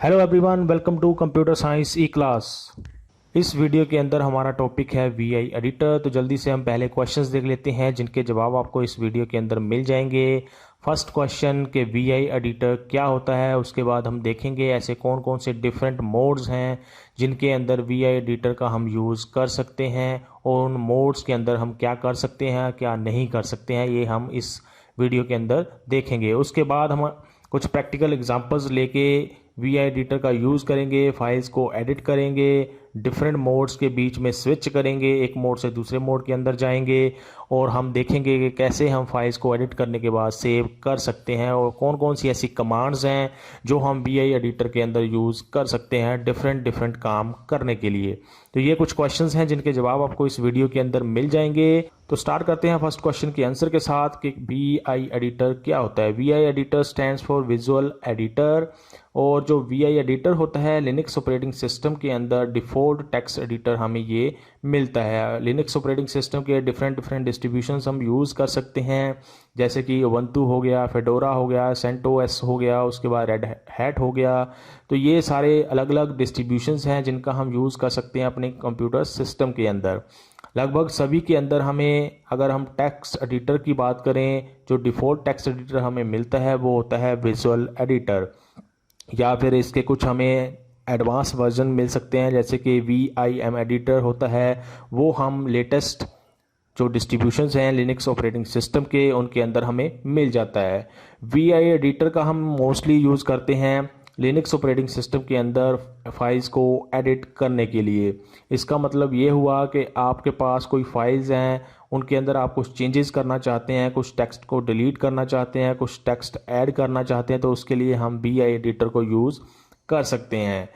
Hello everyone, welcome to computer science e class. इस video के अंदर हमारा टॉपिक है वीआई एडिटर। तो जल्दी से हम पहले क्वेश्चंस देख लेते हैं जिनके जवाब आपको इस वीडियो के अंदर मिल जाएंगे। फर्स्ट क्वेश्चन के वीआई एडिटर क्या होता है, उसके बाद हम देखेंगे ऐसे कौन कौन से डिफरेंट मोड्स हैं जिनके अंदर वीआई एडिटर का हम यूज़ कर सकते हैं, और उन मोड्स के अंदर हम क्या कर सकते हैं क्या नहीं कर सकते हैं, ये हम इस वीडियो के अंदर देखेंगे। उसके बाद हम कुछ प्रैक्टिकल एग्जांपल्स लेके वीआई एडिटर का यूज़ करेंगे, फाइल्स को एडिट करेंगे, डिफरेंट मोड्स के बीच में स्विच करेंगे, एक मोड से दूसरे मोड के अंदर जाएंगे, और हम देखेंगे कि कैसे हम फाइल्स को एडिट करने के बाद सेव कर सकते हैं, और कौन कौन सी ऐसी कमांड्स हैं जो हम वीआई एडिटर के अंदर यूज़ कर सकते हैं डिफरेंट डिफरेंट काम करने के लिए। तो ये कुछ क्वेश्चंस हैं जिनके जवाब आपको इस वीडियो के अंदर मिल जाएंगे। तो स्टार्ट करते हैं फर्स्ट क्वेश्चन के आंसर के साथ कि वीआई एडिटर क्या होता है। VI editor stands for visual editor, और जो वीआई एडिटर होता है लिनक्स ऑपरेटिंग सिस्टम के अंदर डिफ़ॉल्ट टेक्स्ट एडिटर हमें ये मिलता है। लिनक्स ऑपरेटिंग सिस्टम के डिफरेंट डिफरेंट डिस्ट्रीब्यूशंस हम यूज़ कर सकते हैं, जैसे कि उबंटू हो गया, फेडोरा हो गया, सेंटोस हो गया, उसके बाद रेड हैट हो गया। तो ये सारे अलग अलग डिस्ट्रीब्यूशंस हैं जिनका हम यूज़ कर सकते हैं अपने कंप्यूटर सिस्टम के अंदर। लगभग सभी के अंदर हमें, अगर हम टेक्स्ट एडिटर की बात करें, जो डिफ़ॉल्ट टेक्स्ट एडिटर हमें मिलता है वो होता है विजुअल एडिटर, या फिर इसके कुछ हमें एडवांस वर्जन मिल सकते हैं जैसे कि VIM एडिटर होता है। वो हम लेटेस्ट जो डिस्ट्रीब्यूशंस हैं लिनक्स ऑपरेटिंग सिस्टम के उनके अंदर हमें मिल जाता है। VI एडिटर का हम मोस्टली यूज़ करते हैं लिनक्स ऑपरेटिंग सिस्टम के अंदर फाइल्स को एडिट करने के लिए। इसका मतलब ये हुआ कि आपके पास कोई फाइल्स हैं, उनके अंदर आप कुछ चेंजेस करना चाहते हैं, कुछ टेक्स्ट को डिलीट करना चाहते हैं, कुछ टेक्स्ट ऐड करना चाहते हैं, तो उसके लिए हम VI एडिटर को यूज़ कर सकते हैं।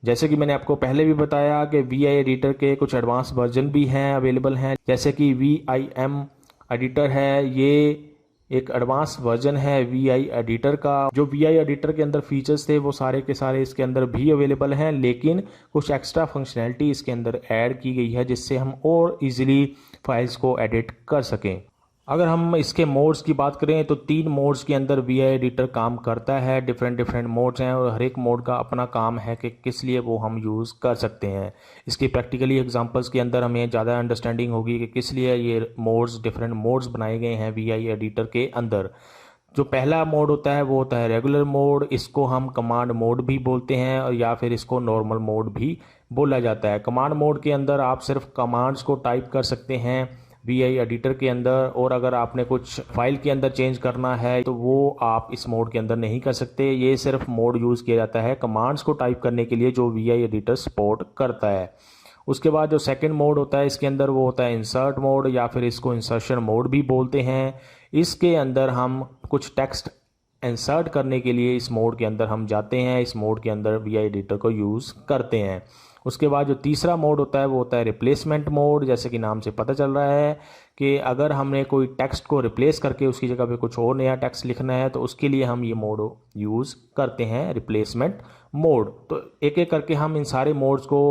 जैसे कि मैंने आपको पहले भी बताया कि VI एडिटर के कुछ एडवांस वर्जन भी हैं, अवेलेबल हैं, जैसे कि VIM एडिटर है। ये एक एडवांस वर्जन है VI एडिटर का। जो VI एडिटर के अंदर फीचर्स थे वो सारे के सारे इसके अंदर भी अवेलेबल हैं, लेकिन कुछ एक्स्ट्रा फंक्शनैलिटी इसके अंदर ऐड की गई है जिससे हम और इजीली फाइल्स को एडिट कर सकें। अगर हम इसके मोड्स की बात करें तो 3 मोड्स के अंदर VI एडिटर काम करता है। डिफरेंट डिफरेंट मोड्स हैं और हर एक मोड का अपना काम है कि किस लिए वो हम यूज़ कर सकते हैं। इसकी प्रैक्टिकली एग्जांपल्स के अंदर हमें ज़्यादा अंडरस्टैंडिंग होगी कि किस लिए ये मोड्स, डिफरेंट मोड्स बनाए गए हैं VI एडिटर के अंदर। जो पहला मोड होता है वो होता है रेगुलर मोड। इसको हम कमांड मोड भी बोलते हैं, और या फिर इसको नॉर्मल मोड भी बोला जाता है। कमांड मोड के अंदर आप सिर्फ कमांड्स को टाइप कर सकते हैं VI एडिटर के अंदर, और अगर आपने कुछ फाइल के अंदर चेंज करना है तो वो आप इस मोड के अंदर नहीं कर सकते। ये सिर्फ मोड यूज़ किया जाता है कमांड्स को टाइप करने के लिए जो VI एडिटर सपोर्ट करता है। उसके बाद जो सेकंड मोड होता है इसके अंदर वो होता है इंसर्ट मोड, या फिर इसको इंसर्शन मोड भी बोलते हैं। इसके अंदर हम कुछ टेक्स्ट इंसर्ट करने के लिए इस मोड के अंदर हम जाते हैं, इस मोड के अंदर VI एडिटर को यूज़ करते हैं। उसके बाद जो तीसरा मोड होता है वो होता है रिप्लेसमेंट मोड। जैसे कि नाम से पता चल रहा है कि अगर हमने कोई टेक्स्ट को रिप्लेस करके उसकी जगह पे कुछ और नया टेक्स्ट लिखना है तो उसके लिए हम ये मोड यूज़ करते हैं, रिप्लेसमेंट मोड। तो एक एक करके हम इन सारे मोड्स को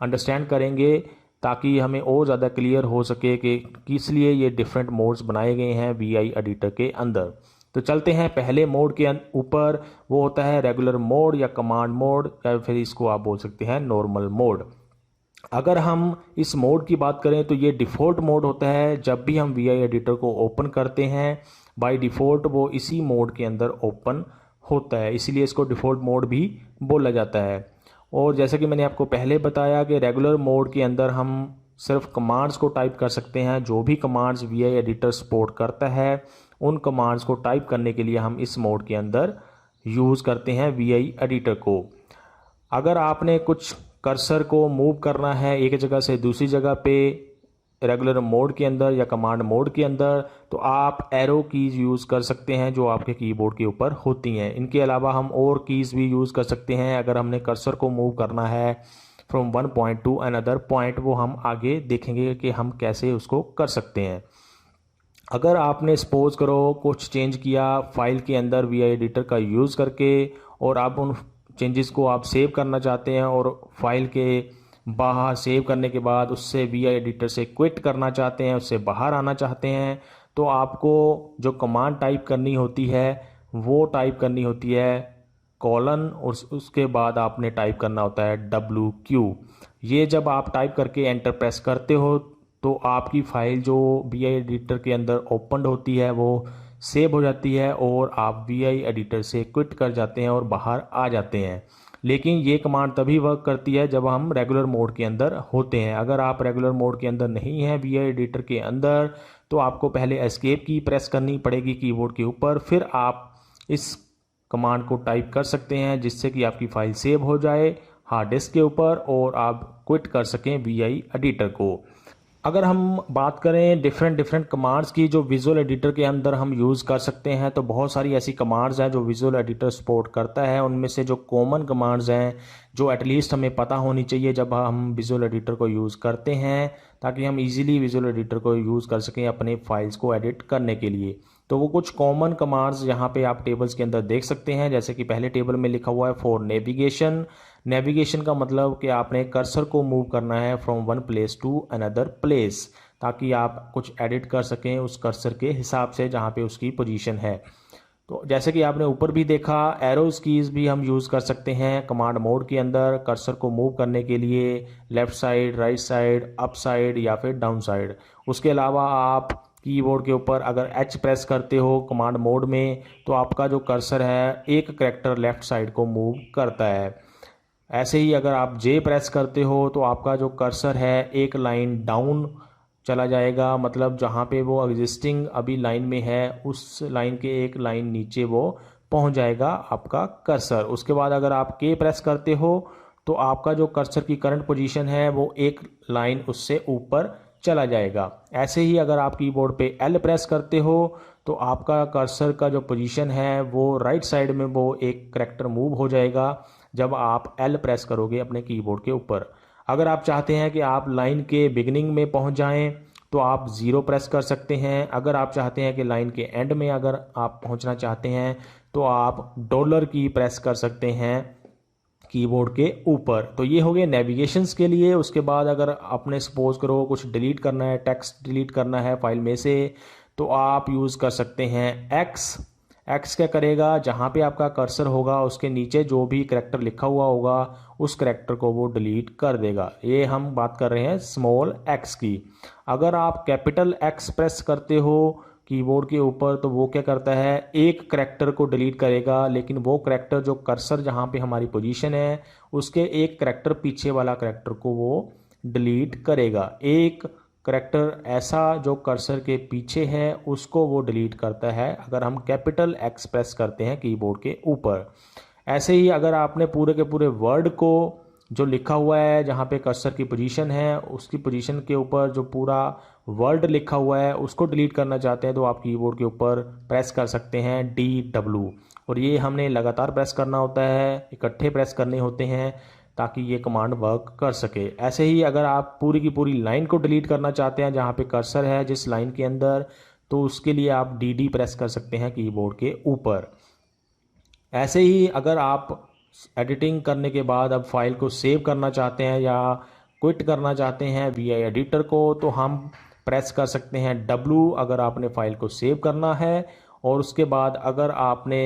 अंडरस्टैंड करेंगे ताकि हमें और ज़्यादा क्लियर हो सके कि किस लिए ये डिफरेंट मोड्स बनाए गए हैं VI एडिटर के अंदर। तो चलते हैं पहले मोड के ऊपर, वो होता है रेगुलर मोड या कमांड मोड, या फिर इसको आप बोल सकते हैं नॉर्मल मोड। अगर हम इस मोड की बात करें तो ये डिफ़ॉल्ट मोड होता है। जब भी हम VI एडिटर को ओपन करते हैं बाय डिफ़ॉल्ट वो इसी मोड के अंदर ओपन होता है, इसीलिए इसको डिफ़ॉल्ट मोड भी बोला जाता है। और जैसे कि मैंने आपको पहले बताया कि रेगुलर मोड के अंदर हम सिर्फ कमांड्स को टाइप कर सकते हैं। जो भी कमांड्स VI एडिटर सपोर्ट करता है उन कमांड्स को टाइप करने के लिए हम इस मोड के अंदर यूज़ करते हैं VI एडिटर को। अगर आपने कुछ कर्सर को मूव करना है एक जगह से दूसरी जगह पे रेगुलर मोड के अंदर या कमांड मोड के अंदर, तो आप एरो कीज़ यूज़ कर सकते हैं जो आपके कीबोर्ड के ऊपर होती हैं। इनके अलावा हम और कीज़ भी यूज़ कर सकते हैं। अगर हमने कर्सर को मूव करना है from one point two another point, वो हम आगे देखेंगे कि हम कैसे उसको कर सकते हैं। अगर आपने सपोज करो कुछ चेंज किया फाइल के अंदर VI एडिटर का यूज़ करके, और आप उन चेंजेस को आप सेव करना चाहते हैं, और फाइल के बाहर सेव करने के बाद उससे VI एडिटर से क्विट करना चाहते हैं, उससे बाहर आना चाहते हैं, तो आपको जो कमांड टाइप करनी होती है वो टाइप करनी होती है कॉलन और उसके बाद आपने टाइप करना होता है WQ। ये जब आप टाइप करके एंटर प्रेस करते हो तो आपकी फ़ाइल जो VI एडिटर के अंदर ओपन होती है वो सेव हो जाती है और आप VI एडिटर से क्विट कर जाते हैं और बाहर आ जाते हैं। लेकिन ये कमांड तभी वर्क करती है जब हम रेगुलर मोड के अंदर होते हैं। अगर आप रेगुलर मोड के अंदर नहीं हैं VI एडिटर के अंदर, तो आपको पहले एस्केप की प्रेस करनी पड़ेगी कीबोर्ड के ऊपर, फिर आप इस कमांड को टाइप कर सकते हैं जिससे कि आपकी फ़ाइल सेव हो जाए हार्ड डिस्क के ऊपर और आप क्विट कर सकें VI एडिटर को। अगर हम बात करें डिफरेंट कमांड्स की जो विजुअल एडिटर के अंदर हम यूज़ कर सकते हैं, तो बहुत सारी ऐसी कमांड्स हैं जो विजुअल एडिटर सपोर्ट करता है। उनमें से जो कॉमन कमांड्स हैं जो एटलीस्ट हमें पता होनी चाहिए जब हम विजुअल एडिटर को यूज़ करते हैं, ताकि हम इजीली विजुअल एडिटर को यूज़ कर सकें अपने फाइल्स को एडिट करने के लिए। तो वो कुछ कॉमन कमांड्स यहाँ पे आप टेबल्स के अंदर देख सकते हैं। जैसे कि पहले टेबल में लिखा हुआ है फॉर नेविगेशन। नेविगेशन का मतलब कि आपने कर्सर को मूव करना है from one place to another place, ताकि आप कुछ एडिट कर सकें उस कर्सर के हिसाब से जहाँ पे उसकी पोजीशन है। तो जैसे कि आपने ऊपर भी देखा, एरोज कीज़ भी हम यूज़ कर सकते हैं कमांड मोड के अंदर कर्सर को मूव करने के लिए, left side, right side, up side या फिर डाउन साइड। उसके अलावा आप कीबोर्ड के ऊपर अगर H प्रेस करते हो कमांड मोड में, तो आपका जो कर्सर है एक करैक्टर लेफ़्ट साइड को मूव करता है। ऐसे ही अगर आप J प्रेस करते हो तो आपका जो कर्सर है एक लाइन डाउन चला जाएगा, मतलब जहाँ पे वो एग्जिस्टिंग अभी लाइन में है उस लाइन के एक लाइन नीचे वो पहुँच जाएगा आपका कर्सर। उसके बाद अगर आप K प्रेस करते हो तो आपका जो कर्सर की करंट पोजीशन है वो एक लाइन उससे ऊपर चला जाएगा। ऐसे ही अगर आप कीबोर्ड पे L प्रेस करते हो तो आपका कर्सर का जो पोजीशन है वो राइट साइड में वो एक करैक्टर मूव हो जाएगा जब आप L प्रेस करोगे अपने कीबोर्ड के ऊपर। अगर आप चाहते हैं कि आप लाइन के बिगिनिंग में पहुंच जाएं तो आप 0 प्रेस कर सकते हैं। अगर आप चाहते हैं कि लाइन के एंड में अगर आप पहुंचना चाहते हैं तो आप डॉलर की प्रेस कर सकते हैं कीबोर्ड के ऊपर। तो ये हो गए नेविगेशंस के लिए। उसके बाद अगर आपने सपोज करो कुछ डिलीट करना है, टेक्स्ट डिलीट करना है फाइल में से, तो आप यूज़ कर सकते हैं एक्स क्या करेगा, जहाँ पे आपका कर्सर होगा उसके नीचे जो भी करैक्टर लिखा हुआ होगा उस करैक्टर को वो डिलीट कर देगा। ये हम बात कर रहे हैं स्मॉल एक्स की। अगर आप कैपिटल एक्स प्रेस करते हो कीबोर्ड के ऊपर तो वो क्या करता है, एक करैक्टर को डिलीट करेगा, लेकिन वो करैक्टर जो कर्सर जहाँ पे हमारी पोजीशन है उसके एक करैक्टर पीछे वाला करैक्टर को वो डिलीट करेगा। एक करैक्टर ऐसा जो कर्सर के पीछे है उसको वो डिलीट करता है अगर हम कैपिटल एक्स प्रेस करते हैं कीबोर्ड के ऊपर। ऐसे ही अगर आपने पूरे के पूरे वर्ड को जो लिखा हुआ है जहाँ पे कर्सर की पोजीशन है उसकी पोजीशन के ऊपर जो पूरा वर्ड लिखा हुआ है उसको डिलीट करना चाहते हैं तो आप कीबोर्ड के ऊपर प्रेस कर सकते हैं DW, और ये हमने लगातार प्रेस करना होता है, इकट्ठे प्रेस करने होते हैं ताकि ये कमांड वर्क कर सके। ऐसे ही अगर आप पूरी की पूरी लाइन को डिलीट करना चाहते हैं जहाँ पे कर्सर है जिस लाइन के अंदर, तो उसके लिए आप DD प्रेस कर सकते हैं कीबोर्ड के ऊपर। ऐसे ही अगर आप एडिटिंग करने के बाद अब फाइल को सेव करना चाहते हैं या क्विट करना चाहते हैं VI एडिटर को, तो हम प्रेस कर सकते हैं W अगर आपने फाइल को सेव करना है, और उसके बाद अगर आपने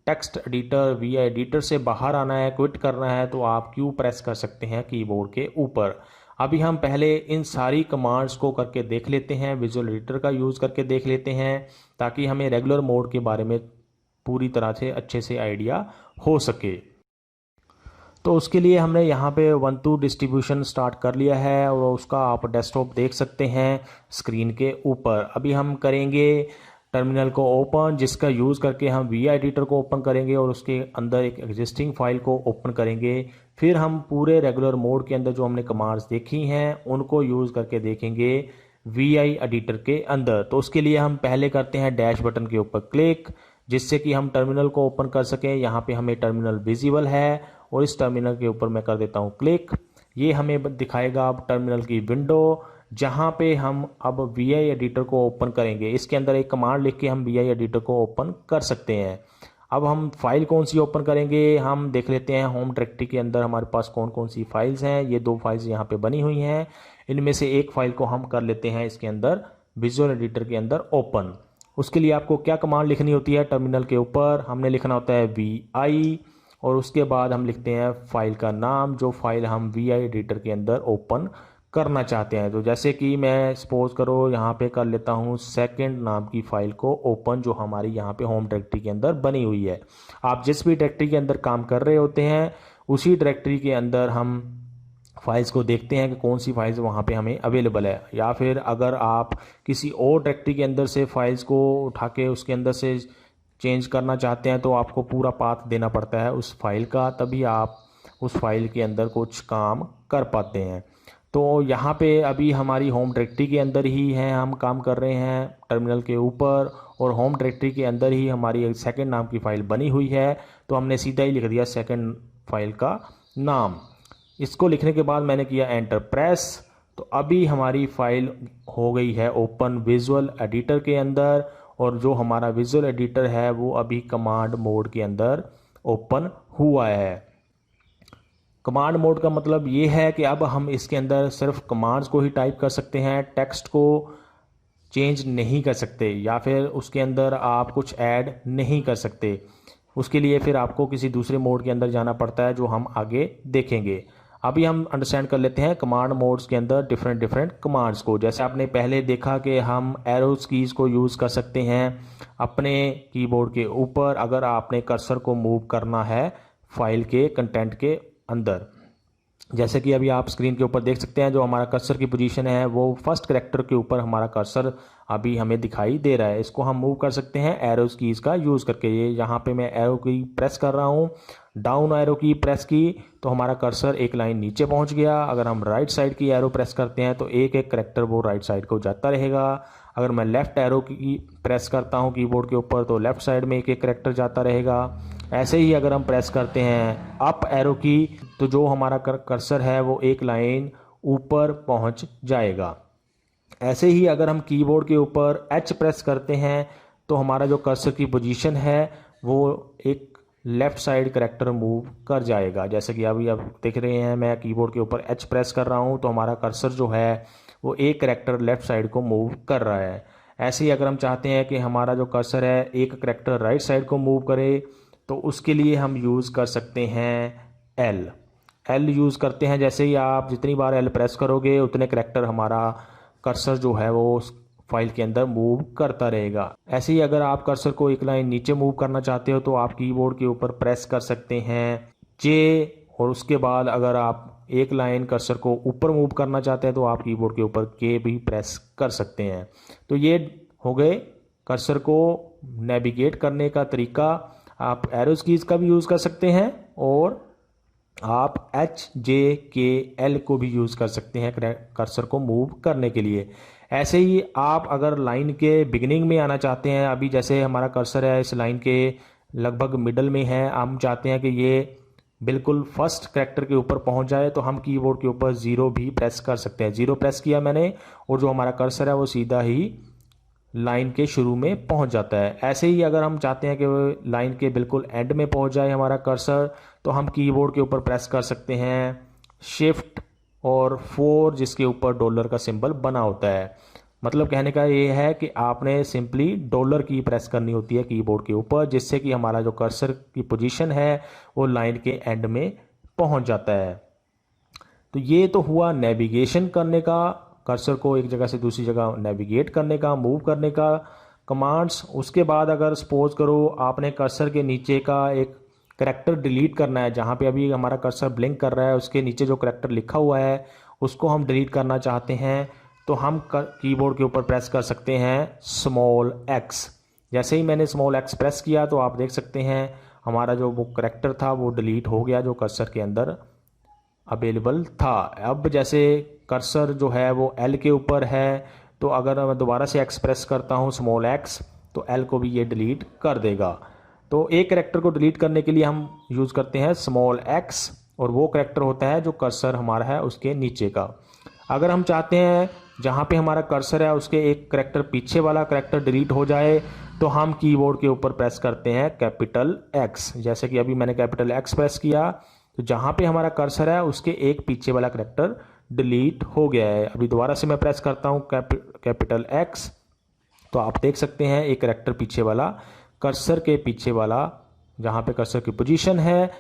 टेक्स्ट एडिटर VI एडिटर से बाहर आना है, क्विट करना है, तो आप Q प्रेस कर सकते हैं कीबोर्ड के ऊपर। अभी हम पहले इन सारी कमांड्स को करके देख लेते हैं, विजुअल एडिटर का यूज़ करके देख लेते हैं ताकि हमें रेगुलर मोड के बारे में पूरी तरह से अच्छे से आइडिया हो सके। तो उसके लिए हमने यहाँ पे 1-2 डिस्ट्रीब्यूशन स्टार्ट कर लिया है और उसका आप डेस्कटॉप देख सकते हैं स्क्रीन के ऊपर। अभी हम करेंगे टर्मिनल को ओपन, जिसका यूज़ करके हम VI एडिटर को ओपन करेंगे और उसके अंदर एक एग्जिस्टिंग फाइल को ओपन करेंगे। फिर हम पूरे रेगुलर मोड के अंदर जो हमने कमांड्स देखी हैं उनको यूज़ करके देखेंगे VI एडिटर के अंदर। तो उसके लिए हम पहले करते हैं डैश बटन के ऊपर क्लिक, जिससे कि हम टर्मिनल को ओपन कर सकें। यहाँ पे हमें टर्मिनल विजिबल है और इस टर्मिनल के ऊपर मैं कर देता हूँ क्लिक। ये हमें दिखाएगा अब टर्मिनल की विंडो, जहाँ पे हम अब VI एडिटर को ओपन करेंगे। इसके अंदर एक कमांड लिख के हम VI एडिटर को ओपन कर सकते हैं। अब हम फाइल कौन सी ओपन करेंगे, हम देख लेते हैं होम डायरेक्टरी के अंदर हमारे पास कौन कौन सी फाइल्स हैं। ये 2 फाइल्स यहाँ पे बनी हुई हैं, इनमें से एक फाइल को हम कर लेते हैं इसके अंदर विजुअल एडिटर के अंदर ओपन। उसके लिए आपको क्या कमांड लिखनी होती है, टर्मिनल के ऊपर हमने लिखना होता है VI और उसके बाद हम लिखते हैं फ़ाइल का नाम, जो फाइल हम वी आई एडिटर के अंदर ओपन करना चाहते हैं। तो जैसे कि मैं सपोज करो यहाँ पे कर लेता हूँ सेकंड नाम की फ़ाइल को ओपन, जो हमारी यहाँ पे होम डायरेक्टरी के अंदर बनी हुई है। आप जिस भी डायरेक्टरी के अंदर काम कर रहे होते हैं उसी डायरेक्टरी के अंदर हम फाइल्स को देखते हैं कि कौन सी फाइल्स वहाँ पे हमें अवेलेबल है, या फिर अगर आप किसी और डायरेक्टरी के अंदर से फाइल्स को उठा के उसके अंदर से चेंज करना चाहते हैं तो आपको पूरा पाथ देना पड़ता है उस फाइल का, तभी आप उस फाइल के अंदर कुछ काम कर पाते हैं। तो यहाँ पे अभी हमारी होम डायरेक्टरी के अंदर ही हैं, हम काम कर रहे हैं टर्मिनल के ऊपर, और होम डायरेक्टरी के अंदर ही हमारी एक सेकंड नाम की फ़ाइल बनी हुई है। तो हमने सीधा ही लिख दिया सेकंड फाइल का नाम। इसको लिखने के बाद मैंने किया एंटर प्रेस, तो अभी हमारी फ़ाइल हो गई है ओपन विजुअल एडिटर के अंदर, और जो हमारा विजुअल एडिटर है वो अभी कमांड मोड के अंदर ओपन हुआ है। कमांड मोड का मतलब ये है कि अब हम इसके अंदर सिर्फ कमांड्स को ही टाइप कर सकते हैं, टेक्स्ट को चेंज नहीं कर सकते, या फिर उसके अंदर आप कुछ ऐड नहीं कर सकते। उसके लिए फिर आपको किसी दूसरे मोड के अंदर जाना पड़ता है, जो हम आगे देखेंगे। अभी हम अंडरस्टैंड कर लेते हैं कमांड मोड्स के अंदर डिफरेंट कमांड्स को। जैसे आपने पहले देखा कि हम एरोज कीज़ को यूज़ कर सकते हैं अपने कीबोर्ड के ऊपर अगर आपने कर्सर को मूव करना है फाइल के कंटेंट के अंदर। जैसे कि अभी आप स्क्रीन के ऊपर देख सकते हैं जो हमारा कर्सर की पोजीशन है वो फर्स्ट कैरेक्टर के ऊपर हमारा कर्सर अभी हमें दिखाई दे रहा है। इसको हम मूव कर सकते हैं एरोज कीज़ का यूज़ करके। ये यहाँ पे मैं एरो की प्रेस कर रहा हूँ, डाउन एरो की प्रेस की तो हमारा कर्सर एक लाइन नीचे पहुँच गया। अगर हम राइट साइड की एरो प्रेस करते हैं तो एक एक कैरेक्टर वो राइट साइड को जाता रहेगा। अगर मैं लेफ़्ट एरो की प्रेस करता हूँ कीबोर्ड के ऊपर तो लेफ़्ट साइड में एक एक कैरेक्टर जाता रहेगा। ऐसे ही अगर हम प्रेस करते हैं अप एरो की तो जो हमारा कर्सर है वो एक लाइन ऊपर पहुंच जाएगा। ऐसे ही अगर हम कीबोर्ड के ऊपर एच प्रेस करते हैं तो हमारा जो कर्सर की पोजीशन है वो एक लेफ़्ट साइड कैरेक्टर मूव कर जाएगा। जैसे कि अभी आप देख रहे हैं मैं कीबोर्ड के ऊपर एच प्रेस कर रहा हूँ तो हमारा कर्सर जो है वो एक कैरेक्टर लेफ़्ट साइड को मूव कर रहा है। ऐसे ही अगर हम चाहते हैं कि हमारा जो कर्सर है एक कैरेक्टर राइट साइड को मूव करे तो उसके लिए हम यूज़ कर सकते हैं एल यूज़ करते हैं। जैसे ही आप जितनी बार एल प्रेस करोगे उतने कैरेक्टर हमारा कर्सर जो है वो उस फाइल के अंदर मूव करता रहेगा। ऐसे ही अगर आप कर्सर को एक लाइन नीचे मूव करना चाहते हो तो आप कीबोर्ड के ऊपर प्रेस कर सकते हैं जे, और उसके बाद अगर आप एक लाइन कर्सर को ऊपर मूव करना चाहते हैं तो आप कीबोर्ड के ऊपर के भी प्रेस कर सकते हैं। तो ये हो गए कर्सर को नेविगेट करने का तरीका। आप एरोज कीज़ का भी यूज़ कर सकते हैं और आप एच जे के एल को भी यूज़ कर सकते हैं कर्सर को मूव करने के लिए। ऐसे ही आप अगर लाइन के बिगिनिंग में आना चाहते हैं, अभी जैसे हमारा कर्सर है इस लाइन के लगभग मिडल में है, हम चाहते हैं कि ये बिल्कुल फर्स्ट कैरेक्टर के ऊपर पहुंच जाए तो हम कीबोर्ड के ऊपर ज़ीरो भी प्रेस कर सकते हैं। ज़ीरो प्रेस किया मैंने और जो हमारा कर्सर है वो सीधा ही लाइन के शुरू में पहुंच जाता है। ऐसे ही अगर हम चाहते हैं कि लाइन के बिल्कुल एंड में पहुंच जाए हमारा कर्सर तो हम कीबोर्ड के ऊपर प्रेस कर सकते हैं शिफ्ट और 4 जिसके ऊपर डॉलर का सिंबल बना होता है। मतलब कहने का ये है कि आपने सिंपली डॉलर की प्रेस करनी होती है कीबोर्ड के ऊपर, जिससे कि हमारा जो कर्सर की पोजीशन है वो लाइन के एंड में पहुंच जाता है। तो ये तो हुआ नेविगेशन करने का, कर्सर को एक जगह से दूसरी जगह नेविगेट करने का, मूव करने का कमांड्स। उसके बाद अगर सपोज करो आपने कर्सर के नीचे का एक करैक्टर डिलीट करना है, जहाँ पे अभी हमारा कर्सर ब्लिंक कर रहा है उसके नीचे जो करैक्टर लिखा हुआ है उसको हम डिलीट करना चाहते हैं तो हम कीबोर्ड के ऊपर प्रेस कर सकते हैं स्मॉल एक्स। जैसे ही मैंने स्मॉल एक्स प्रेस किया तो आप देख सकते हैं हमारा जो वो करैक्टर था वो डिलीट हो गया जो कर्सर के अंदर अवेलेबल था। अब जैसे कर्सर जो है वो एल के ऊपर है तो अगर मैं दोबारा से एक्सप्रेस करता हूँ स्मॉल एक्स तो एल को भी ये डिलीट कर देगा। तो एक करैक्टर को डिलीट करने के लिए हम यूज़ करते हैं स्मॉल एक्स और वो करैक्टर होता है जो कर्सर हमारा है उसके नीचे का। अगर हम चाहते हैं जहाँ पे हमारा कर्सर है उसके एक करैक्टर पीछे वाला करैक्टर डिलीट हो जाए तो हम कीबोर्ड के ऊपर प्रेस करते हैं कैपिटल एक्स। जैसे कि अभी मैंने कैपिटल एक्स प्रेस किया तो जहाँ पे हमारा कर्सर है उसके एक पीछे वाला करैक्टर डिलीट हो गया है। अभी दोबारा से मैं प्रेस करता हूँ कैपिटल एक्स तो आप देख सकते हैं एक करैक्टर पीछे वाला कर्सर के पीछे वाला जहाँ पे कर्सर की पोजीशन है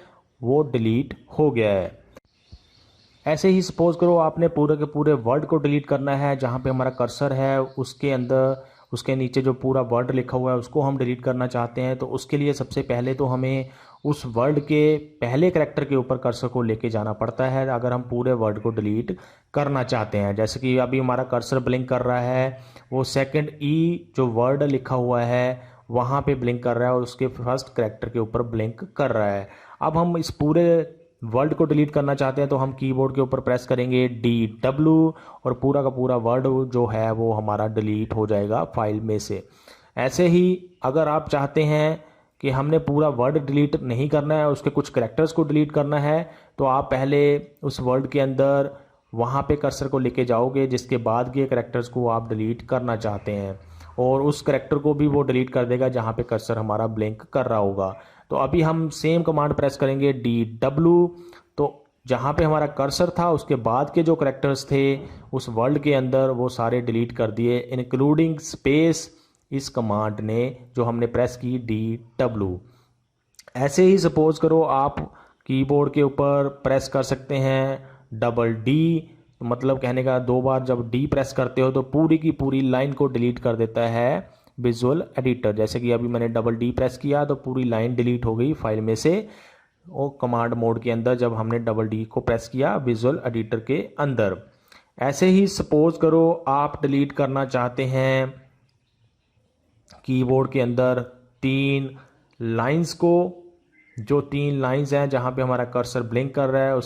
वो डिलीट हो गया है। ऐसे ही सपोज़ करो आपने पूरे के पूरे वर्ड को डिलीट करना है, जहाँ पे हमारा कर्सर है उसके अंदर उसके नीचे जो पूरा वर्ड लिखा हुआ है उसको हम डिलीट करना चाहते हैं। तो उसके लिए सबसे पहले तो हमें उस वर्ड के पहले करैक्टर के ऊपर कर्सर को लेके जाना पड़ता है अगर हम पूरे वर्ड को डिलीट करना चाहते हैं। जैसे कि अभी हमारा कर्सर ब्लिंक कर रहा है, वो सेकंड ई जो वर्ड लिखा हुआ है वहाँ पे ब्लिंक कर रहा है और उसके फर्स्ट करैक्टर के ऊपर ब्लिंक कर रहा है। अब हम इस पूरे वर्ड को डिलीट करना चाहते हैं तो हम कीबोर्ड के ऊपर प्रेस करेंगे DW और पूरा का पूरा वर्ड जो है वो हमारा डिलीट हो जाएगा फाइल में से। ऐसे ही अगर आप चाहते हैं कि हमने पूरा वर्ड डिलीट नहीं करना है, उसके कुछ कैरेक्टर्स को डिलीट करना है, तो आप पहले उस वर्ड के अंदर वहाँ पे कर्सर को लेके जाओगे जिसके बाद के कैरेक्टर्स को आप डिलीट करना चाहते हैं और उस कैरेक्टर को भी वो डिलीट कर देगा जहाँ पे कर्सर हमारा ब्लिंक कर रहा होगा। तो अभी हम सेम कमांड प्रेस करेंगे DW, तो जहाँ पे हमारा कर्सर था उसके बाद के जो कैरेक्टर्स थे उस वर्ड के अंदर वो सारे डिलीट कर दिए, इंक्लूडिंग स्पेस इस कमांड ने जो हमने प्रेस की DW। ऐसे ही सपोज करो आप कीबोर्ड के ऊपर प्रेस कर सकते हैं D, मतलब कहने का 2 बार जब D प्रेस करते हो तो पूरी की पूरी लाइन को डिलीट कर देता है विजुअल एडिटर। जैसे कि अभी मैंने D प्रेस किया तो पूरी लाइन डिलीट हो गई फाइल में से, वो कमांड मोड के अंदर जब हमने D को प्रेस किया विजुअल एडिटर के अंदर। ऐसे ही सपोज करो आप डिलीट करना चाहते हैं कीबोर्ड के अंदर 3 लाइंस को, जो 3 लाइंस हैं जहाँ पे हमारा कर्सर ब्लिंक कर रहा है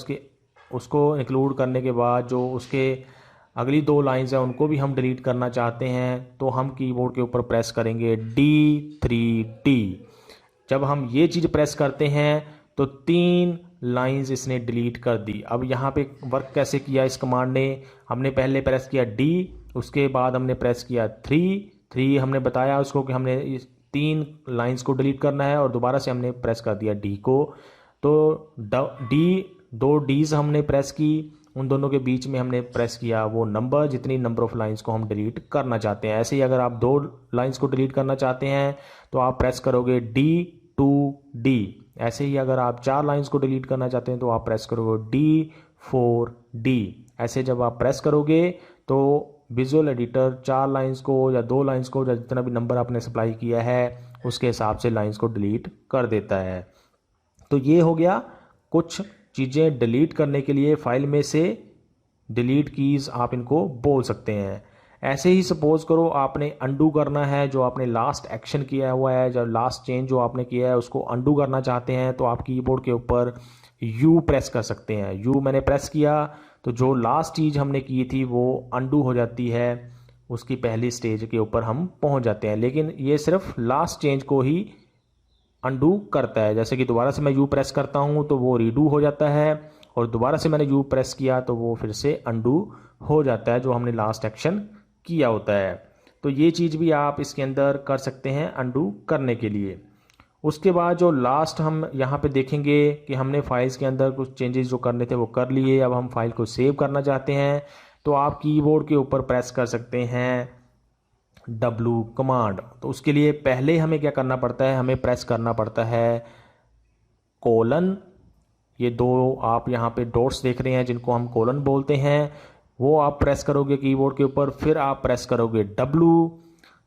उसको इंक्लूड करने के बाद जो उसके अगली 2 लाइंस हैं उनको भी हम डिलीट करना चाहते हैं, तो हम कीबोर्ड के ऊपर प्रेस करेंगे D3D। जब हम ये चीज़ प्रेस करते हैं तो 3 लाइंस इसने डिलीट कर दी। अब यहाँ पे वर्क कैसे किया इस कमांड ने, हमने पहले प्रेस किया D, उसके बाद हमने प्रेस किया 3 हमने बताया उसको कि हमने इस 3 लाइंस को डिलीट करना है और दोबारा से हमने प्रेस कर दिया D को। तो दो D's हमने प्रेस की, उन दोनों के बीच में हमने प्रेस किया वो नंबर, जितनी नंबर ऑफ लाइंस को हम डिलीट करना चाहते हैं। ऐसे ही अगर आप 2 लाइंस को डिलीट करना चाहते हैं तो आप प्रेस करोगे D2D। ऐसे ही अगर आप 4 लाइंस को डिलीट करना चाहते हैं तो आप प्रेस करोगे D4D। ऐसे जब आप प्रेस करोगे तो विजुअल एडिटर 4 लाइंस को या 2 लाइंस को या जितना भी नंबर आपने सप्लाई किया है उसके हिसाब से लाइंस को डिलीट कर देता है। तो ये हो गया कुछ चीज़ें डिलीट करने के लिए फाइल में से डिलीट कीज़ आप इनको बोल सकते हैं। ऐसे ही सपोज करो आपने अंडू करना है, जो आपने लास्ट एक्शन किया हुआ है, जब लास्ट चेंज जो आपने किया है उसको अंडू करना चाहते हैं तो आप कीबोर्ड के ऊपर U प्रेस कर सकते हैं। U मैंने प्रेस किया तो जो लास्ट चीज़ हमने की थी वो अंडू हो जाती है, उसकी पहली स्टेज के ऊपर हम पहुंच जाते हैं। लेकिन ये सिर्फ लास्ट चेंज को ही अंडू करता है। जैसे कि दोबारा से मैं U प्रेस करता हूँ तो वो रीडू हो जाता है और दोबारा से मैंने U प्रेस किया तो वो फिर से अंडू हो जाता है जो हमने लास्ट एक्शन किया होता है। तो ये चीज़ भी आप इसके अंदर कर सकते हैं अंडू करने के लिए। उसके बाद जो लास्ट हम यहाँ पे देखेंगे कि हमने फाइल्स के अंदर कुछ चेंजेस जो करने थे वो कर लिए। अब हम फाइल को सेव करना चाहते हैं तो आप कीबोर्ड के ऊपर प्रेस कर सकते हैं W कमांड। तो उसके लिए पहले हमें क्या करना पड़ता है, हमें प्रेस करना पड़ता है कोलन। ये 2 आप यहाँ पे डॉट्स देख रहे हैं जिनको हम कोलन बोलते हैं, वो आप प्रेस करोगे कीबोर्ड के ऊपर, फिर आप प्रेस करोगे W।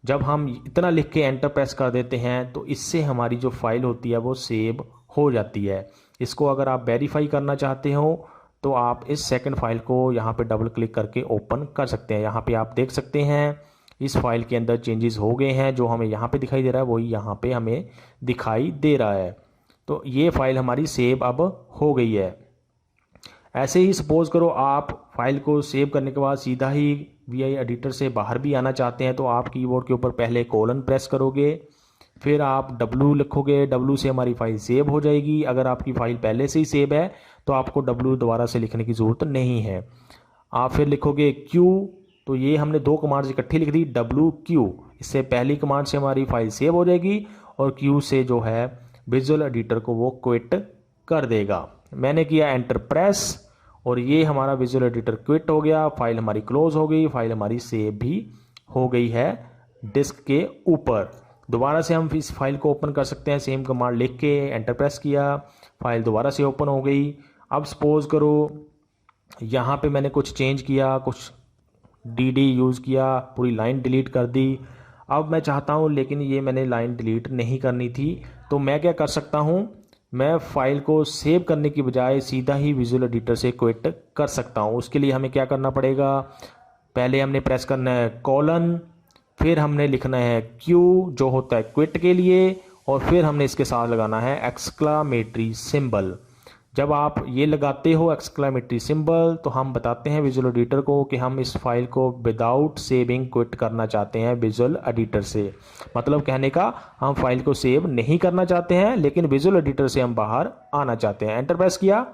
जब हम इतना लिख के एंटर प्रेस कर देते हैं तो इससे हमारी जो फाइल होती है वो सेव हो जाती है। इसको अगर आप वेरीफाई करना चाहते हो तो आप इस सेकंड फाइल को यहाँ पे डबल क्लिक करके ओपन कर सकते हैं। यहाँ पे आप देख सकते हैं इस फाइल के अंदर चेंजेस हो गए हैं, जो हमें यहाँ पे दिखाई दे रहा है वही यहाँ पे हमें दिखाई दे रहा है। तो ये फाइल हमारी सेव अब हो गई है। ऐसे ही सपोज करो आप फाइल को सेव करने के बाद सीधा ही VI एडिटर से बाहर भी आना चाहते हैं तो आप कीबोर्ड के ऊपर पहले कोलन प्रेस करोगे, फिर आप W लिखोगे, W से हमारी फाइल सेव हो जाएगी। अगर आपकी फाइल पहले से ही सेव है तो आपको W दोबारा से लिखने की ज़रूरत नहीं है। आप फिर लिखोगे Q, तो ये हमने 2 कमांड्स इकट्ठी लिख दी WQ। इससे पहली कमांड से हमारी फाइल सेव हो जाएगी और Q से जो है विजुअल एडिटर को वो क्विट कर देगा। मैंने किया एंटर प्रेस और ये हमारा विजुअल एडिटर क्विट हो गया, फाइल हमारी क्लोज हो गई, फाइल हमारी सेव भी हो गई है डिस्क के ऊपर। दोबारा से हम इस फाइल को ओपन कर सकते हैं, सेम कमांड लिख के एंटर प्रेस किया, फाइल दोबारा से ओपन हो गई। अब सपोज करो यहाँ पे मैंने कुछ चेंज किया, कुछ डी यूज़ किया, पूरी लाइन डिलीट कर दी। अब मैं चाहता हूँ लेकिन ये मैंने लाइन डिलीट नहीं करनी थी, तो मैं क्या कर सकता हूँ, मैं फाइल को सेव करने की बजाय सीधा ही विजुअल एडिटर से क्विट कर सकता हूँ। उसके लिए हमें क्या करना पड़ेगा, पहले हमने प्रेस करना है कोलन, फिर हमने लिखना है क्यू जो होता है क्विट के लिए, और फिर हमने इसके साथ लगाना है एक्सक्लामेटरी सिंबल। जब आप ये लगाते हो एक्सक्लामेटरी सिंबल, तो हम बताते हैं विजुअल एडिटर को कि हम इस फाइल को विदाउट सेविंग क्विट करना चाहते हैं विजुअल एडिटर से। मतलब कहने का हम फाइल को सेव नहीं करना चाहते हैं, लेकिन विजुअल एडिटर से हम बाहर आना चाहते हैं। एंटर प्रेस किया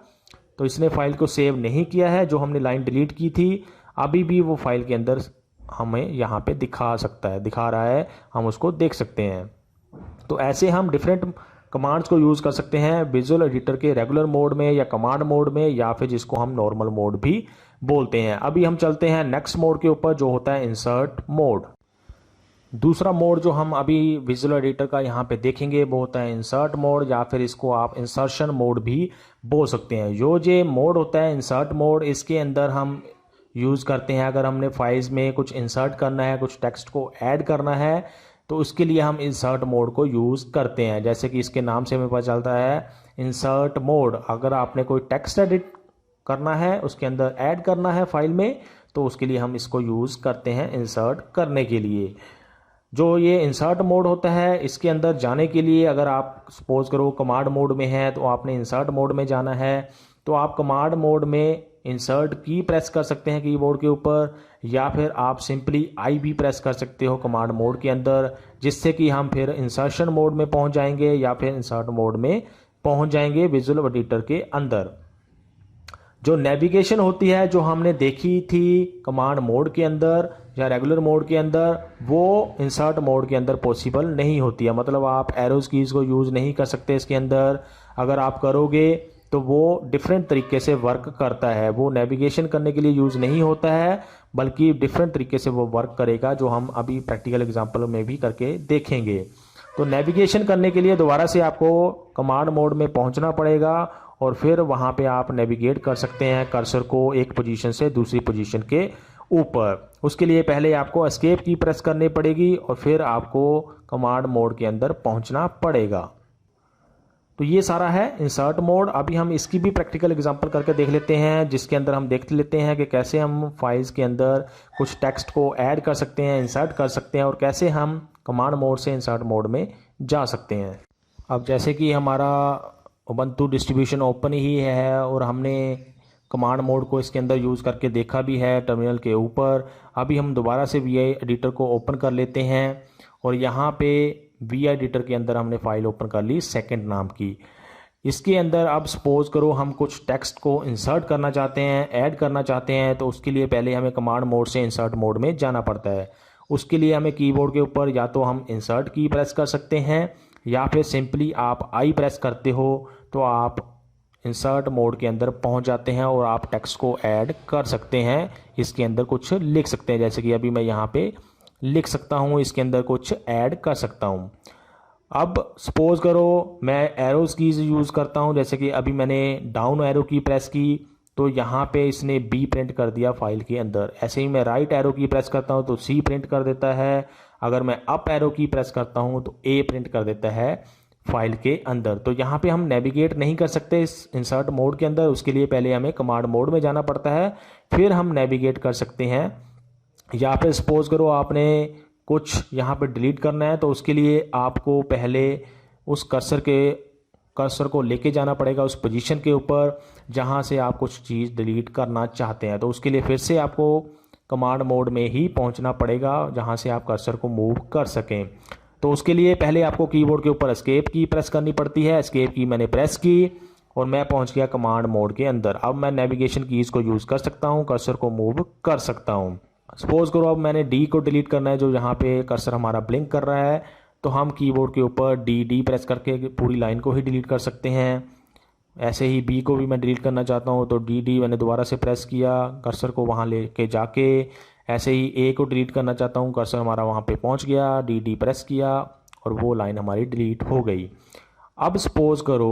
तो इसने फाइल को सेव नहीं किया है, जो हमने लाइन डिलीट की थी अभी भी वो फाइल के अंदर हमें यहाँ पे दिखा रहा है, हम उसको देख सकते हैं। तो ऐसे हम डिफरेंट कमांड्स को यूज़ कर सकते हैं विजुअल एडिटर के रेगुलर मोड में या कमांड मोड में, या फिर जिसको हम नॉर्मल मोड भी बोलते हैं। अभी हम चलते हैं नेक्स्ट मोड के ऊपर, जो होता है इंसर्ट मोड। दूसरा मोड जो हम अभी विजुअल एडिटर का यहाँ पे देखेंगे वो होता है इंसर्ट मोड, या फिर इसको आप इंसर्शन मोड भी बोल सकते हैं। जो मोड होता है इंसर्ट मोड, इसके अंदर हम यूज़ करते हैं अगर हमने फाइल्स में कुछ इंसर्ट करना है, कुछ टेक्स्ट को ऐड करना है, तो उसके लिए हम इंसर्ट मोड को यूज़ करते हैं। जैसे कि इसके नाम से हमें पता चलता है इंसर्ट मोड। अगर आपने कोई टेक्स्ट एडिट करना है, उसके अंदर ऐड करना है फाइल में, तो उसके लिए हम इसको यूज़ करते हैं इंसर्ट करने के लिए। जो ये इंसर्ट मोड होता है, इसके अंदर जाने के लिए अगर आप सपोज करो कमांड मोड में है तो आपने इंसर्ट मोड में जाना है, तो आप कमांड मोड में इंसर्ट की प्रेस कर सकते हैं कीबोर्ड के ऊपर, या फिर आप सिंपली आई भी प्रेस कर सकते हो कमांड मोड के अंदर, जिससे कि हम फिर इंसर्शन मोड में पहुंच जाएंगे या फिर इंसर्ट मोड में पहुंच जाएंगे विजुअल एडिटर के अंदर। जो नेविगेशन होती है जो हमने देखी थी कमांड मोड के अंदर या रेगुलर मोड के अंदर, वो इंसर्ट मोड के अंदर पॉसिबल नहीं होती है। मतलब आप एरोज कीज़ को यूज़ नहीं कर सकते इसके अंदर। अगर आप करोगे तो वो डिफरेंट तरीके से वर्क करता है, वो नेविगेशन करने के लिए यूज़ नहीं होता है, बल्कि डिफरेंट तरीके से वो वर्क करेगा, जो हम अभी प्रैक्टिकल एग्जांपल में भी करके देखेंगे। तो नेविगेशन करने के लिए दोबारा से आपको कमांड मोड में पहुंचना पड़ेगा, और फिर वहां पे आप नेविगेट कर सकते हैं कर्सर को एक पोजीशन से दूसरी पोजीशन के ऊपर। उसके लिए पहले आपको एस्केप की प्रेस करनी पड़ेगी और फिर आपको कमांड मोड के अंदर पहुंचना पड़ेगा। तो ये सारा है इंसर्ट मोड। अभी हम इसकी भी प्रैक्टिकल एग्जांपल करके देख लेते हैं, जिसके अंदर हम देख लेते हैं कि कैसे हम फाइल्स के अंदर कुछ टेक्स्ट को ऐड कर सकते हैं, इंसर्ट कर सकते हैं, और कैसे हम कमांड मोड से इंसर्ट मोड में जा सकते हैं। अब जैसे कि हमारा उबंटू डिस्ट्रीब्यूशन ओपन ही है और हमने कमांड मोड को इसके अंदर यूज़ करके देखा भी है टर्मिनल के ऊपर। अभी हम दोबारा से वी एडिटर को ओपन कर लेते हैं, और यहाँ पे वी एडिटर के अंदर हमने फाइल ओपन कर ली सेकंड नाम की। इसके अंदर अब सपोज करो हम कुछ टेक्स्ट को इंसर्ट करना चाहते हैं, ऐड करना चाहते हैं, तो उसके लिए पहले हमें कमांड मोड से इंसर्ट मोड में जाना पड़ता है। उसके लिए हमें कीबोर्ड के ऊपर या तो हम इंसर्ट की प्रेस कर सकते हैं, या फिर सिंपली आप आई प्रेस करते हो तो आप इंसर्ट मोड के अंदर पहुंच जाते हैं और आप टेक्स्ट को ऐड कर सकते हैं। इसके अंदर कुछ लिख सकते हैं, जैसे कि अभी मैं यहाँ पे लिख सकता हूँ, इसके अंदर कुछ ऐड कर सकता हूँ। अब सपोज करो मैं एरोज कीज यूज़ करता हूँ, जैसे कि अभी मैंने डाउन एरो की प्रेस की तो यहाँ पे इसने बी प्रिंट कर दिया फाइल के अंदर। ऐसे ही मैं राइट एरो की प्रेस करता हूँ तो सी प्रिंट कर देता है। अगर मैं अप एरो की प्रेस करता हूँ तो ए प्रिंट कर देता है फाइल के अंदर। तो यहाँ पे हम नेविगेट नहीं कर सकते इस इंसर्ट मोड के अंदर, उसके लिए पहले हमें कमांड मोड में जाना पड़ता है, फिर हम नेविगेट कर सकते हैं। या फिर सपोज करो आपने कुछ यहाँ पे डिलीट करना है, तो उसके लिए आपको पहले उस कर्सर को लेके जाना पड़ेगा उस पोजीशन के ऊपर जहाँ से आप कुछ चीज़ डिलीट करना चाहते हैं। तो उसके लिए फिर से आपको कमांड मोड में ही पहुँचना पड़ेगा जहाँ से आप कर्सर को मूव कर सकें। तो उसके लिए पहले आपको कीबोर्ड के ऊपर एस्केप की प्रेस करनी पड़ती है। एस्केप की मैंने प्रेस की और मैं पहुंच गया कमांड मोड के अंदर। अब मैं नेविगेशन कीज़ को यूज़ कर सकता हूं, कर्सर को मूव कर सकता हूं। सपोज करो अब मैंने डी को डिलीट करना है, जो यहाँ पे कर्सर हमारा ब्लिंक कर रहा है, तो हम कीबोर्ड के ऊपर डी प्रेस करके पूरी लाइन को ही डिलीट कर सकते हैं। ऐसे ही बी को भी मैं डिलीट करना चाहता हूँ तो डी मैंने दोबारा से प्रेस किया, कर्सर को वहाँ लेके जाके। ऐसे ही ए को डिलीट करना चाहता हूँ, कर्सर हमारा वहाँ पे पहुँच गया, डी प्रेस किया और वो लाइन हमारी डिलीट हो गई। अब सपोज़ करो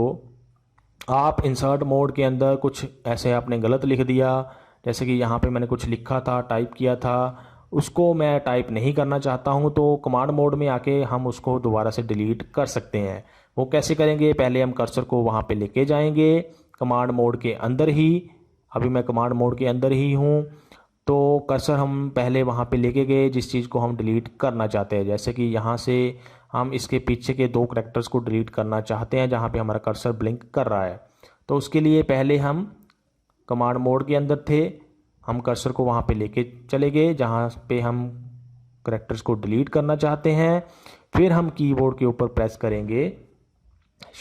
आप इंसर्ट मोड के अंदर कुछ ऐसे आपने गलत लिख दिया, जैसे कि यहाँ पे मैंने कुछ लिखा था, टाइप किया था, उसको मैं टाइप नहीं करना चाहता हूँ, तो कमांड मोड में आके हम उसको दोबारा से डिलीट कर सकते हैं। वो कैसे करेंगे, पहले हम कर्सर को वहाँ पे लेके जाएंगे कमांड मोड के अंदर ही। अभी मैं कमांड मोड के अंदर ही हूँ, तो कर्सर हम पहले वहाँ पे लेके गए जिस चीज़ को हम डिलीट करना चाहते हैं। जैसे कि यहाँ से हम इसके पीछे के 2 करैक्टर्स को डिलीट करना चाहते हैं जहाँ पे हमारा कर्सर ब्लिंक कर रहा है। तो उसके लिए पहले हम कमांड मोड के अंदर थे, हम कर्सर को वहाँ पे लेके चले गए जहाँ पे हम करैक्टर्स को डिलीट करना चाहते हैं। फिर हम कीबोर्ड के ऊपर प्रेस करेंगे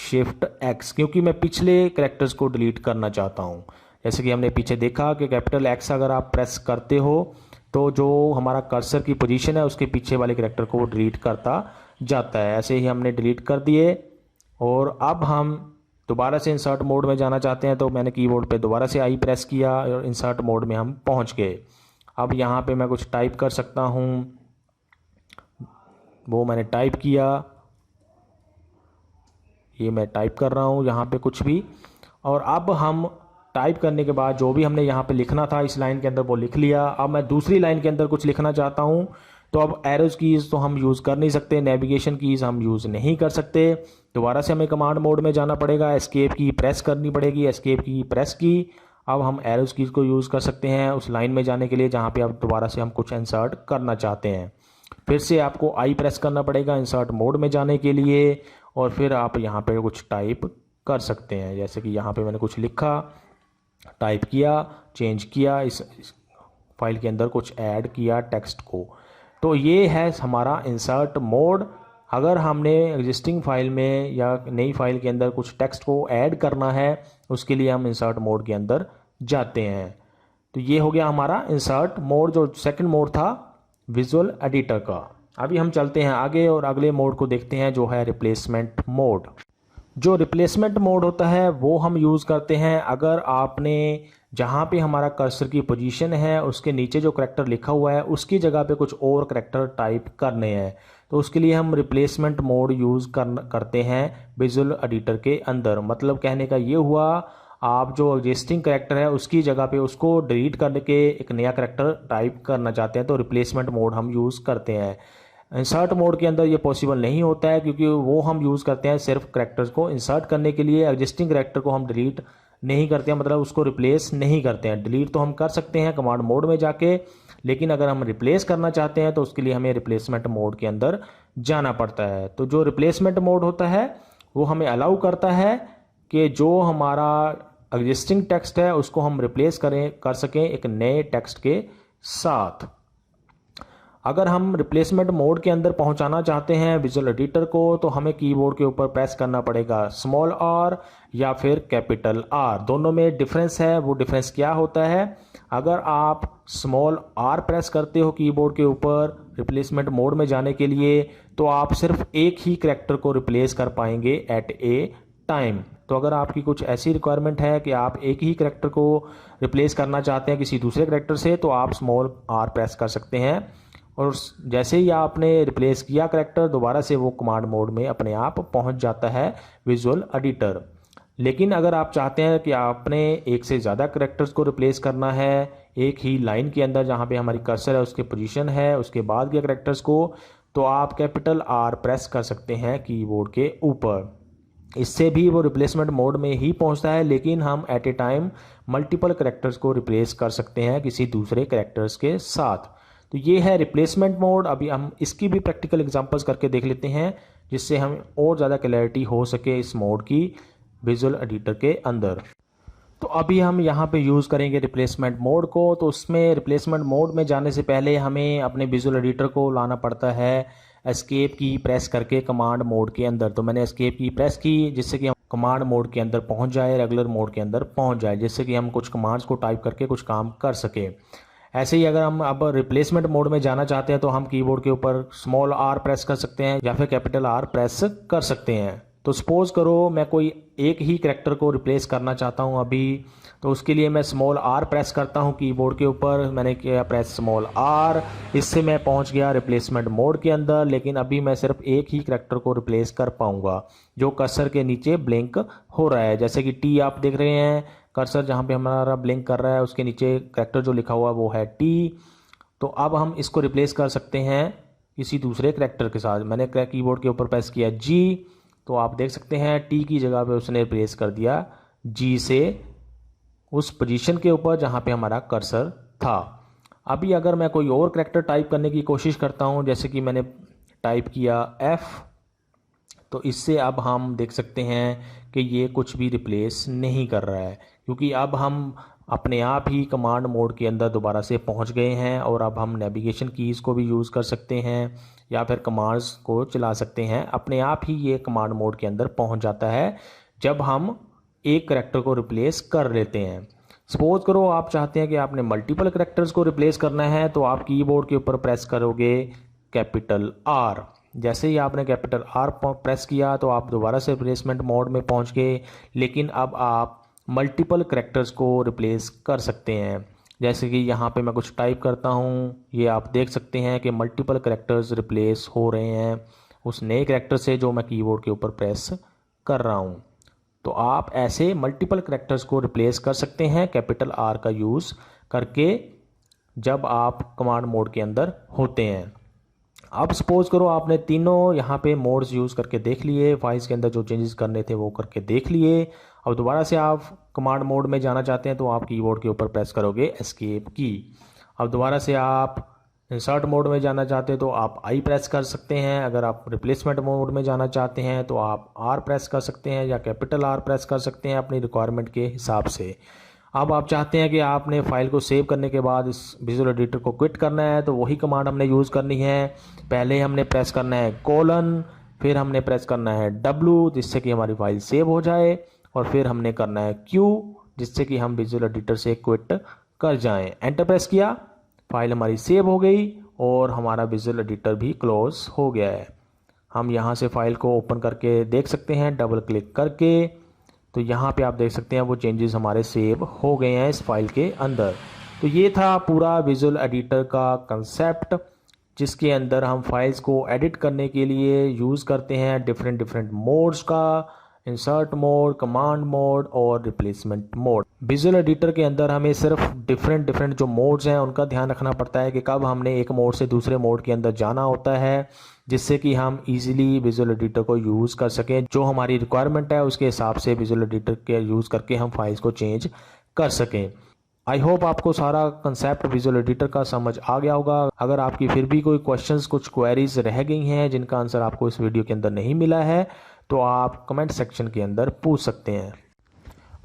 शिफ्ट एक्स, क्योंकि मैं पिछले करैक्टर्स को डिलीट करना चाहता हूँ। जैसे कि हमने पीछे देखा कि कैपिटल एक्स अगर आप प्रेस करते हो तो जो हमारा कर्सर की पोजीशन है उसके पीछे वाले करैक्टर को वो डिलीट करता जाता है। ऐसे ही हमने डिलीट कर दिए और अब हम दोबारा से इंसर्ट मोड में जाना चाहते हैं, तो मैंने कीबोर्ड पे दोबारा से आई प्रेस किया और इंसर्ट मोड में हम पहुंच गए। अब यहाँ पे मैं कुछ टाइप कर सकता हूँ, वो मैंने टाइप किया, ये मैं टाइप कर रहा हूँ यहाँ पे कुछ भी। और अब हम टाइप करने के बाद जो भी हमने यहाँ पे लिखना था इस लाइन के अंदर वो लिख लिया। अब मैं दूसरी लाइन के अंदर कुछ लिखना चाहता हूँ, तो अब एरोज कीज़ तो हम यूज़ कर नहीं सकते, नेविगेशन कीज़ हम यूज़ नहीं कर सकते। दोबारा से हमें कमांड मोड में जाना पड़ेगा, एस्केप की प्रेस करनी पड़ेगी, एस्केप की प्रेस की। अब हम एरोज कीज़ को यूज़ कर सकते हैं उस लाइन में जाने के लिए जहाँ पे अब दोबारा से हम कुछ इंसर्ट करना चाहते हैं। फिर से आपको आई प्रेस करना पड़ेगा इंसर्ट मोड में जाने के लिए, और फिर आप यहाँ पे कुछ टाइप कर सकते हैं। जैसे कि यहाँ पे मैंने कुछ लिखा, टाइप किया, चेंज किया, इस फाइल के अंदर कुछ ऐड किया टेक्स्ट को। तो ये है हमारा इंसर्ट मोड। अगर हमने एग्जिस्टिंग फाइल में या नई फाइल के अंदर कुछ टेक्स्ट को ऐड करना है उसके लिए हम इंसर्ट मोड के अंदर जाते हैं। तो ये हो गया हमारा इंसर्ट मोड, जो सेकंड मोड था विजुअल एडिटर का। अभी हम चलते हैं आगे और अगले मोड को देखते हैं जो है रिप्लेसमेंट मोड। जो रिप्लेसमेंट मोड होता है वो हम यूज़ करते हैं अगर आपने जहाँ पे हमारा कर्सर की पोजीशन है उसके नीचे जो करैक्टर लिखा हुआ है उसकी जगह पे कुछ और करैक्टर टाइप करने हैं, तो उसके लिए हम रिप्लेसमेंट मोड यूज़ करते हैं विजुअल एडिटर के अंदर। मतलब कहने का ये हुआ, आप जो एग्जिस्टिंग करैक्टर है उसकी जगह पे उसको डिलीट करके एक नया करैक्टर टाइप करना चाहते हैं, तो रिप्लेसमेंट मोड हम यूज़ करते हैं। इंसर्ट मोड के अंदर ये पॉसिबल नहीं होता है क्योंकि वो हम यूज़ करते हैं सिर्फ करैक्टर्स को इंसर्ट करने के लिए। एग्जिस्टिंग करैक्टर को हम डिलीट नहीं करते हैं, मतलब उसको रिप्लेस नहीं करते हैं। डिलीट तो हम कर सकते हैं कमांड मोड में जाके, लेकिन अगर हम रिप्लेस करना चाहते हैं तो उसके लिए हमें रिप्लेसमेंट मोड के अंदर जाना पड़ता है। तो जो रिप्लेसमेंट मोड होता है वो हमें अलाउ करता है कि जो हमारा एग्जिस्टिंग टेक्स्ट है उसको हम रिप्लेस कर सकें एक नए टेक्स्ट के साथ। अगर हम रिप्लेसमेंट मोड के अंदर पहुंचाना चाहते हैं विजुअल एडिटर को, तो हमें कीबोर्ड के ऊपर प्रेस करना पड़ेगा स्मॉल आर या फिर कैपिटल आर। दोनों में डिफरेंस है। वो डिफरेंस क्या होता है, अगर आप स्मॉल आर प्रेस करते हो कीबोर्ड के ऊपर रिप्लेसमेंट मोड में जाने के लिए, तो आप सिर्फ एक ही करैक्टर को रिप्लेस कर पाएंगे एट ए टाइम। तो अगर आपकी कुछ ऐसी रिक्वायरमेंट है कि आप एक ही करैक्टर को रिप्लेस करना चाहते हैं किसी दूसरे करैक्टर से, तो आप स्मॉल आर प्रेस कर सकते हैं और जैसे ही आपने रिप्लेस किया करैक्टर दोबारा से वो कमांड मोड में अपने आप पहुंच जाता है विजुअल एडिटर। लेकिन अगर आप चाहते हैं कि आपने एक से ज़्यादा करैक्टर्स को रिप्लेस करना है एक ही लाइन के अंदर जहां पे हमारी कर्सर है उसके पोजीशन है उसके बाद के करैक्टर्स को, तो आप कैपिटल आर प्रेस कर सकते हैं कीबोर्ड के ऊपर। इससे भी वो रिप्लेसमेंट मोड में ही पहुंचता है, लेकिन हम at a time multiple characters को रिप्लेस कर सकते हैं किसी दूसरे करैक्टर्स के साथ। तो ये है रिप्लेसमेंट मोड। अभी हम इसकी भी प्रैक्टिकल एग्जांपल्स करके देख लेते हैं जिससे हमें और ज़्यादा क्लैरिटी हो सके इस मोड की विजुअल एडिटर के अंदर। तो अभी हम यहाँ पे यूज़ करेंगे रिप्लेसमेंट मोड को। तो उसमें रिप्लेसमेंट मोड में जाने से पहले हमें अपने विजुअल एडिटर को लाना पड़ता है एस्केप की प्रेस करके कमांड मोड के अंदर। तो मैंने एस्केप की प्रेस की जिससे कि हम कमांड मोड के अंदर पहुँच जाए, रेगुलर मोड के अंदर पहुँच जाए, जिससे कि हम कुछ कमांड्स को टाइप करके कुछ काम कर सके। ऐसे ही अगर हम अब रिप्लेसमेंट मोड में जाना चाहते हैं तो हम कीबोर्ड के ऊपर स्मॉल आर प्रेस कर सकते हैं या फिर कैपिटल आर प्रेस कर सकते हैं। तो सपोज़ करो मैं कोई एक ही करैक्टर को रिप्लेस करना चाहता हूँ अभी, तो उसके लिए मैं स्मॉल आर प्रेस करता हूँ कीबोर्ड के ऊपर। मैंने किया प्रेस स्मॉल आर, इससे मैं पहुँच गया रिप्लेसमेंट मोड के अंदर। लेकिन अभी मैं सिर्फ एक ही करैक्टर को रिप्लेस कर पाऊँगा जो कर्सर के नीचे ब्लिंक हो रहा है। जैसे कि टी आप देख रहे हैं, कर्सर जहाँ पे हमारा ब्लिंक कर रहा है उसके नीचे करैक्टर जो लिखा हुआ है वो है टी। तो अब हम इसको रिप्लेस कर सकते हैं किसी दूसरे करैक्टर के साथ। मैंने कीबोर्ड के ऊपर प्रेस किया जी, तो आप देख सकते हैं टी की जगह पे उसने रिप्लेस कर दिया जी से उस पोजीशन के ऊपर जहाँ पे हमारा कर्सर था। अभी अगर मैं कोई और करैक्टर टाइप करने की कोशिश करता हूँ, जैसे कि मैंने टाइप किया एफ़, तो इससे अब हम देख सकते हैं कि ये कुछ भी रिप्लेस नहीं कर रहा है, क्योंकि अब हम अपने आप ही कमांड मोड के अंदर दोबारा से पहुंच गए हैं। और अब हम नेविगेशन कीज़ को भी यूज़ कर सकते हैं या फिर कमांड्स को चला सकते हैं। अपने आप ही ये कमांड मोड के अंदर पहुंच जाता है जब हम एक करैक्टर को रिप्लेस कर लेते हैं। सपोज करो आप चाहते हैं कि आपने मल्टीपल करैक्टर्स को रिप्लेस करना है, तो आप कीबोर्ड के ऊपर प्रेस करोगे कैपिटल आर। जैसे ही आपने कैपिटल आर प्रेस किया तो आप दोबारा से रिप्लेसमेंट मोड में पहुंच गए। लेकिन अब आप मल्टीपल करैक्टर्स को रिप्लेस कर सकते हैं। जैसे कि यहाँ पे मैं कुछ टाइप करता हूँ, ये आप देख सकते हैं कि मल्टीपल करैक्टर्स रिप्लेस हो रहे हैं उस नए करैक्टर से जो मैं कीबोर्ड के ऊपर प्रेस कर रहा हूँ। तो आप ऐसे मल्टीपल करैक्टर्स को रिप्लेस कर सकते हैं कैपिटल आर का यूज़ करके जब आप कमांड मोड के अंदर होते हैं। अब सपोज़ करो आपने तीनों यहाँ पे मोड्स यूज़ करके देख लिए, फाइल्स के अंदर जो चेंजेस करने थे वो करके देख लिए। अब दोबारा से आप कमांड मोड में जाना चाहते हैं तो आप कीबोर्ड के ऊपर प्रेस करोगे एस्केप की। अब दोबारा से आप इंसर्ट मोड में जाना चाहते हैं तो आप आई प्रेस कर सकते हैं। अगर आप रिप्लेसमेंट मोड में जाना चाहते हैं तो आप आर प्रेस कर सकते हैं या कैपिटल आर प्रेस कर सकते हैं अपनी रिक्वायरमेंट के हिसाब से। अब आप चाहते हैं कि आपने फाइल को सेव करने के बाद इस विजुअल एडिटर को क्विट करना है, तो वही कमांड हमने यूज़ करनी है। पहले हमने प्रेस करना है कोलन, फिर हमने प्रेस करना है डब्ल्यू जिससे कि हमारी फाइल सेव हो जाए, और फिर हमने करना है क्यू जिससे कि हम विजुअल एडिटर से क्विट कर जाएं। एंटर प्रेस किया, फाइल हमारी सेव हो गई और हमारा विजुअल एडिटर भी क्लोज हो गया है। हम यहाँ से फाइल को ओपन करके देख सकते हैं डबल क्लिक करके। तो यहाँ पे आप देख सकते हैं वो चेंजेस हमारे सेव हो गए हैं इस फाइल के अंदर। तो ये था पूरा विजुअल एडिटर का कंसेप्ट, जिसके अंदर हम फाइल्स को एडिट करने के लिए यूज़ करते हैं डिफरेंट मोड्स का, इंसर्ट मोड, कमांड मोड और रिप्लेसमेंट मोड। विजुअल एडिटर के अंदर हमें सिर्फ डिफरेंट जो मोड्स हैं उनका ध्यान रखना पड़ता है कि कब हमने एक मोड से दूसरे मोड के अंदर जाना होता है, जिससे कि हम इजीली विजुअल एडिटर को यूज़ कर सकें। जो हमारी रिक्वायरमेंट है उसके हिसाब से विजुअल एडिटर के यूज़ करके हम फाइल्स को चेंज कर सकें। आई होप आपको सारा कंसेप्ट विजुअल एडिटर का समझ आ गया होगा। अगर आपकी फिर भी कोई क्वेश्चंस, कुछ क्वेरीज रह गई हैं जिनका आंसर आपको इस वीडियो के अंदर नहीं मिला है, तो आप कमेंट सेक्शन के अंदर पूछ सकते हैं।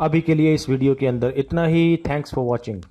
अभी के लिए इस वीडियो के अंदर इतना ही। Thanks for watching.